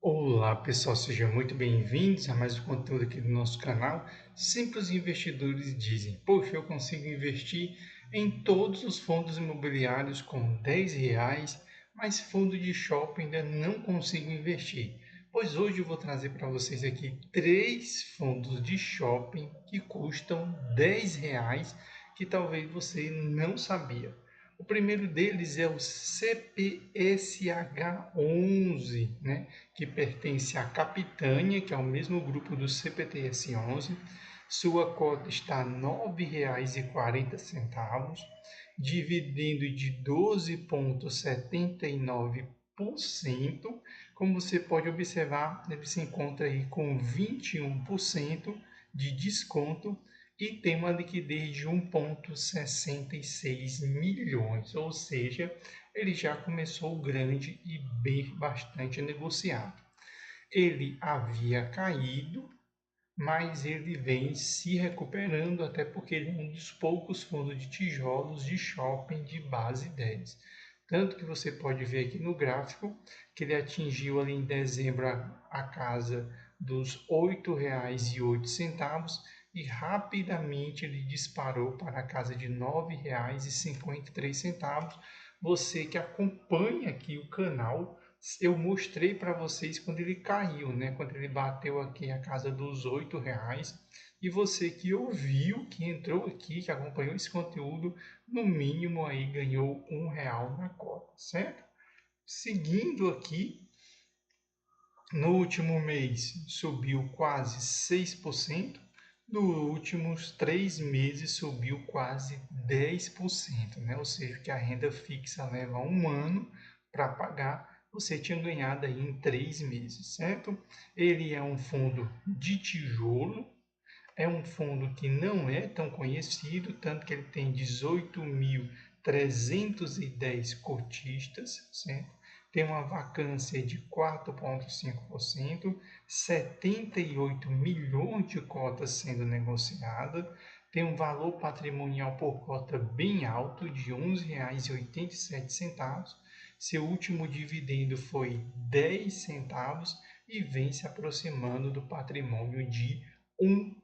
Olá pessoal, sejam muito bem-vindos a mais um conteúdo aqui do nosso canal. Sempre os investidores dizem: poxa, eu consigo investir em todos os fundos imobiliários com R$ 10, mas fundo de shopping ainda não consigo investir. Pois hoje eu vou trazer para vocês aqui três fundos de shopping que custam R$ 10, que talvez você não sabia. O primeiro deles é o CPSH11, né, que pertence à Capitânia, que é o mesmo grupo do CPTS11. Sua cota está R$ 9,40, dividendo de 12,79%. Como você pode observar, ele se encontra aí com 21% de desconto e tem uma liquidez de 1,66 milhões, ou seja, ele já começou grande e bem bastante negociado. Ele havia caído, mas ele vem se recuperando, até porque ele é um dos poucos fundos de tijolos de shopping de base 10. Tanto que você pode ver aqui no gráfico que ele atingiu ali em dezembro a casa dos R$ 8,08 e rapidamente ele disparou para a casa de R$ 9,53. Você que acompanha aqui o canal, eu mostrei para vocês quando ele caiu, né? Quando ele bateu aqui a casa dos R$ 8. E você que ouviu, que entrou aqui, que acompanhou esse conteúdo, no mínimo aí ganhou R$ 1 na cota, certo? Seguindo aqui, no último mês subiu quase 6%, nos últimos 3 meses subiu quase 10%, né? Ou seja, que a renda fixa leva um ano para pagar, você tinha ganhado aí em 3 meses, certo? Ele é um fundo de tijolo, é um fundo que não é tão conhecido, tanto que ele tem 18.310 cotistas, certo? Tem uma vacância de 4,5%, 78 milhões de cotas sendo negociadas, tem um valor patrimonial por cota bem alto de R$ 11,87. Seu último dividendo foi 10 centavos e vem se aproximando do patrimônio de 1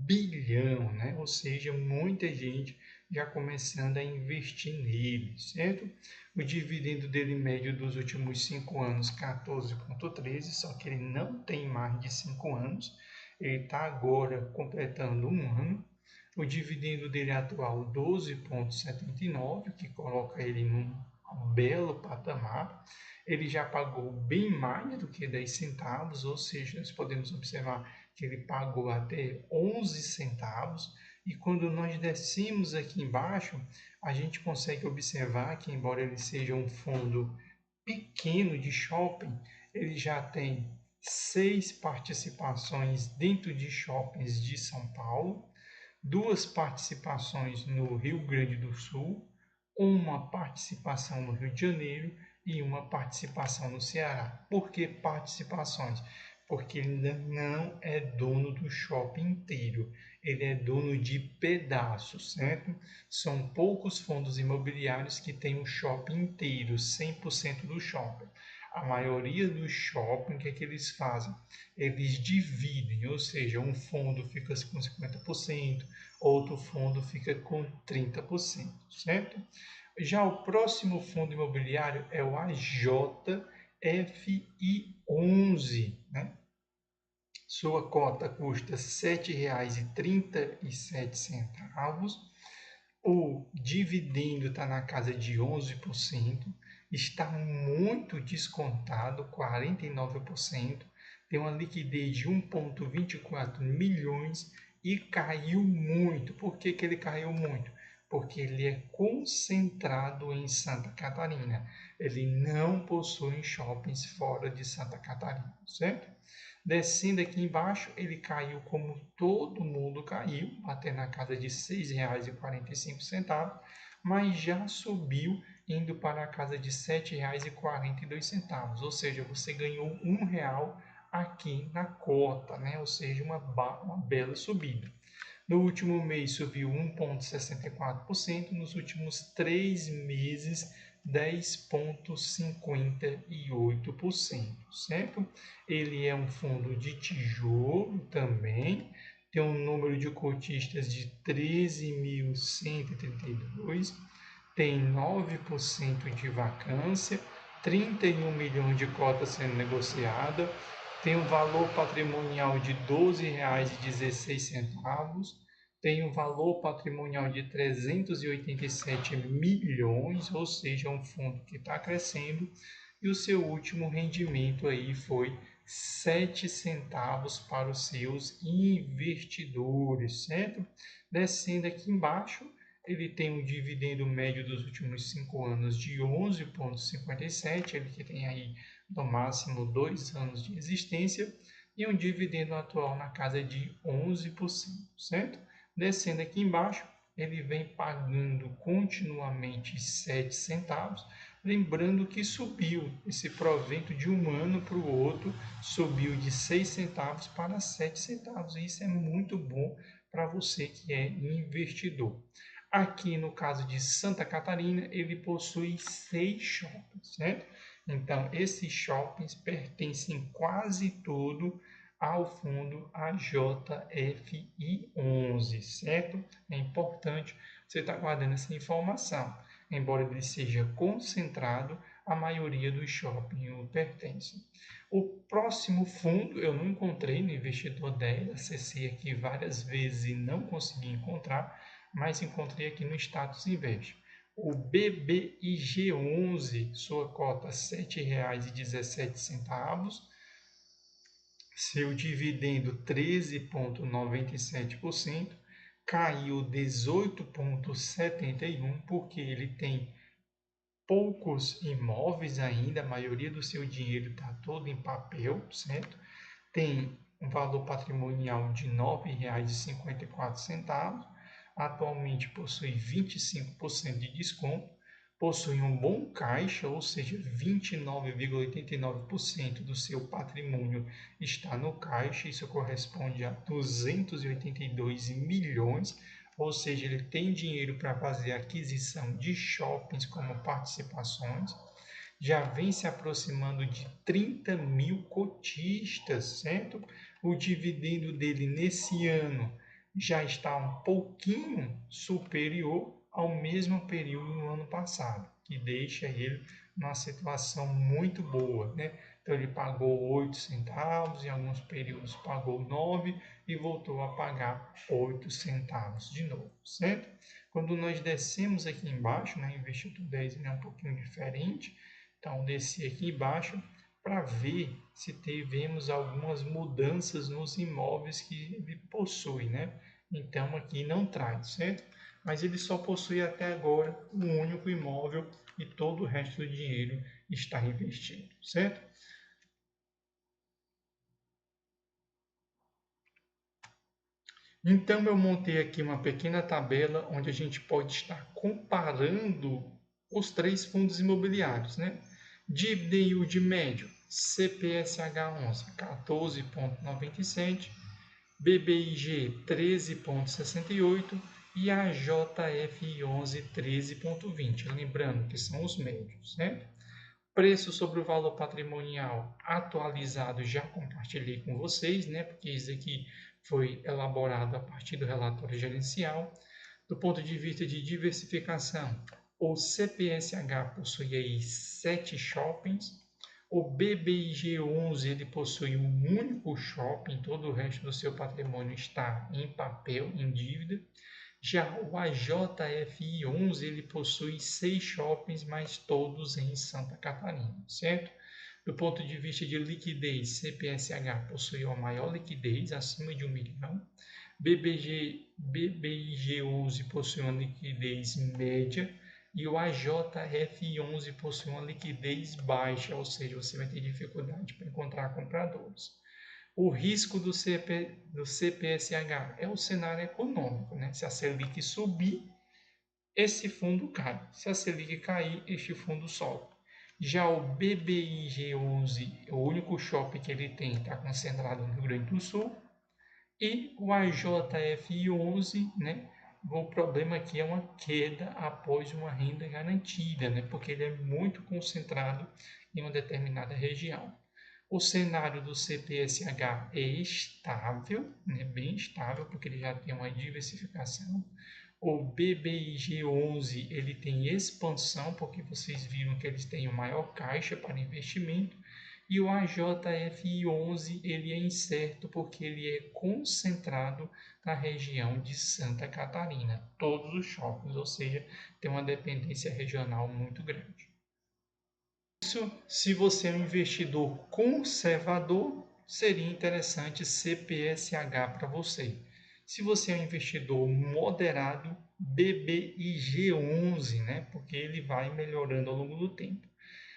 bilhão, né? Ou seja, muita gente já começando a investir nele, certo? O dividendo dele médio dos últimos 5 anos, 14,13, só que ele não tem mais de 5 anos, ele está agora completando um ano. O dividendo dele atual, 12,79, que coloca ele num belo patamar. Ele já pagou bem mais do que 10 centavos, ou seja, nós podemos observar que ele pagou até 11 centavos. E quando nós descemos aqui embaixo, a gente consegue observar que, embora ele seja um fundo pequeno de shopping, ele já tem 6 participações dentro de shoppings de São Paulo, 2 participações no Rio Grande do Sul, uma participação no Rio de Janeiro e uma participação no Ceará. Por que participações? Porque ele ainda não é dono do shopping inteiro, ele é dono de pedaços, certo? São poucos fundos imobiliários que têm o shopping inteiro, 100% do shopping. A maioria dos shopping, o que é que eles fazem? Eles dividem, ou seja, um fundo fica com 50%, outro fundo fica com 30%, certo? Já o próximo fundo imobiliário é o AJFI11, né? Sua cota custa R$ 7,37. O dividendo está na casa de 11%, está muito descontado, 49%, tem uma liquidez de 1,24 milhões e caiu muito. Por que ele caiu muito? Porque ele é concentrado em Santa Catarina. Ele não possui shoppings fora de Santa Catarina, certo? Descendo aqui embaixo, ele caiu como todo mundo caiu, até na casa de R$ 6,45, mas já subiu indo para a casa de R$ 7,42, ou seja, você ganhou R$ 1 aqui na cota, né? Ou seja, uma bela subida. No último mês subiu 1,64%, nos últimos 3 meses 10,58%, certo? Ele é um fundo de tijolo também, tem um número de cotistas de 13.132, tem 9% de vacância, 31 milhões de cotas sendo negociada, tem um valor patrimonial de R$ 12,16, tem um valor patrimonial de 387 milhões, ou seja, é um fundo que está crescendo, e o seu último rendimento aí foi 7 centavos para os seus investidores, certo? Descendo aqui embaixo, ele tem um dividendo médio dos últimos 5 anos de 11,57, ele que tem aí no máximo 2 anos de existência, e um dividendo atual na casa de 11%, certo? Descendo aqui embaixo, ele vem pagando continuamente 7 centavos, lembrando que subiu esse provento de um ano para o outro, subiu de 6 centavos para 7 centavos, e isso é muito bom para você que é investidor. Aqui no caso de Santa Catarina, ele possui 6 shoppings, certo? Então, esses shoppings pertencem quase todo ao fundo AJFI11, certo? É importante você estar guardando essa informação. Embora ele seja concentrado, a maioria dos shoppings o pertencem. O próximo fundo eu não encontrei no Investidor 10, acessei aqui várias vezes e não consegui encontrar, mas encontrei aqui no Status Invest. O BBIG11, sua cota R$ 7,17, seu dividendo 13,97%, caiu 18,71%, porque ele tem poucos imóveis ainda, a maioria do seu dinheiro está todo em papel, certo? Tem um valor patrimonial de R$ 9,54, atualmente possui 25% de desconto, possui um bom caixa, ou seja, 29,89% do seu patrimônio está no caixa, isso corresponde a 282 milhões, ou seja, ele tem dinheiro para fazer aquisição de shoppings como participações, já vem se aproximando de 30 mil cotistas, certo? O dividendo dele nesse ano já está um pouquinho superior ao mesmo período no ano passado, que deixa ele numa situação muito boa, né? Então ele pagou 8 centavos, em alguns períodos pagou 9 e voltou a pagar 8 centavos de novo, certo? Quando nós descemos aqui embaixo, né, Investidor 10 é um pouquinho diferente, então desci aqui embaixo para ver se tivemos algumas mudanças nos imóveis que ele possui, né? Então aqui não traz, certo? Mas ele só possui até agora um único imóvel e todo o resto do dinheiro está investido, certo? Então eu montei aqui uma pequena tabela onde a gente pode estar comparando os três fundos imobiliários, né? Dividend yield médio, CPSH 11, 14,97, BBIG 13,68 e a JFI 11 13,20. Lembrando que são os médios, né? Preço sobre o valor patrimonial atualizado já compartilhei com vocês, né? Porque isso aqui foi elaborado a partir do relatório gerencial. Do ponto de vista de diversificação, o CPSH possui aí 7 shoppings, o BBIG11 ele possui um único shopping, todo o resto do seu patrimônio está em papel, em dívida. Já o AJFI11 ele possui 6 shoppings, mas todos em Santa Catarina, certo? Do ponto de vista de liquidez, CPSH possui a maior liquidez, acima de 1 milhão. BBIG11 possui uma liquidez média e o AJF11 possui uma liquidez baixa, ou seja, você vai ter dificuldade para encontrar compradores. O risco do CPSH é o cenário econômico, né? Se a Selic subir, esse fundo cai. Se a Selic cair, este fundo sobe. Já o BBIG11, o único shopping que ele tem, está concentrado no Rio Grande do Sul. E o AJFI11, né, O problema aqui é uma queda após uma renda garantida, né? Porque ele é muito concentrado em uma determinada região. O cenário do CPSH é estável, né? Bem estável, porque ele já tem uma diversificação. O BBIG11 ele tem expansão, porque vocês viram que eles têm o maior caixa para investimento. E o AJFI11 ele é incerto porque ele é concentrado na região de Santa Catarina, todos os shoppings, ou seja, tem uma dependência regional muito grande. Isso, se você é um investidor conservador, seria interessante CPSH para você. Se você é um investidor moderado, BBIG11, né? Porque ele vai melhorando ao longo do tempo.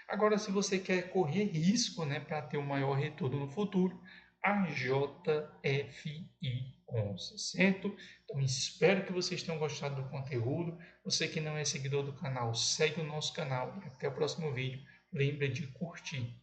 Agora, se você quer correr risco, né, para ter um maior retorno no futuro, a JFI11, certo? Então, espero que vocês tenham gostado do conteúdo. Você que não é seguidor do canal, segue o nosso canal e até o próximo vídeo. Lembre de curtir.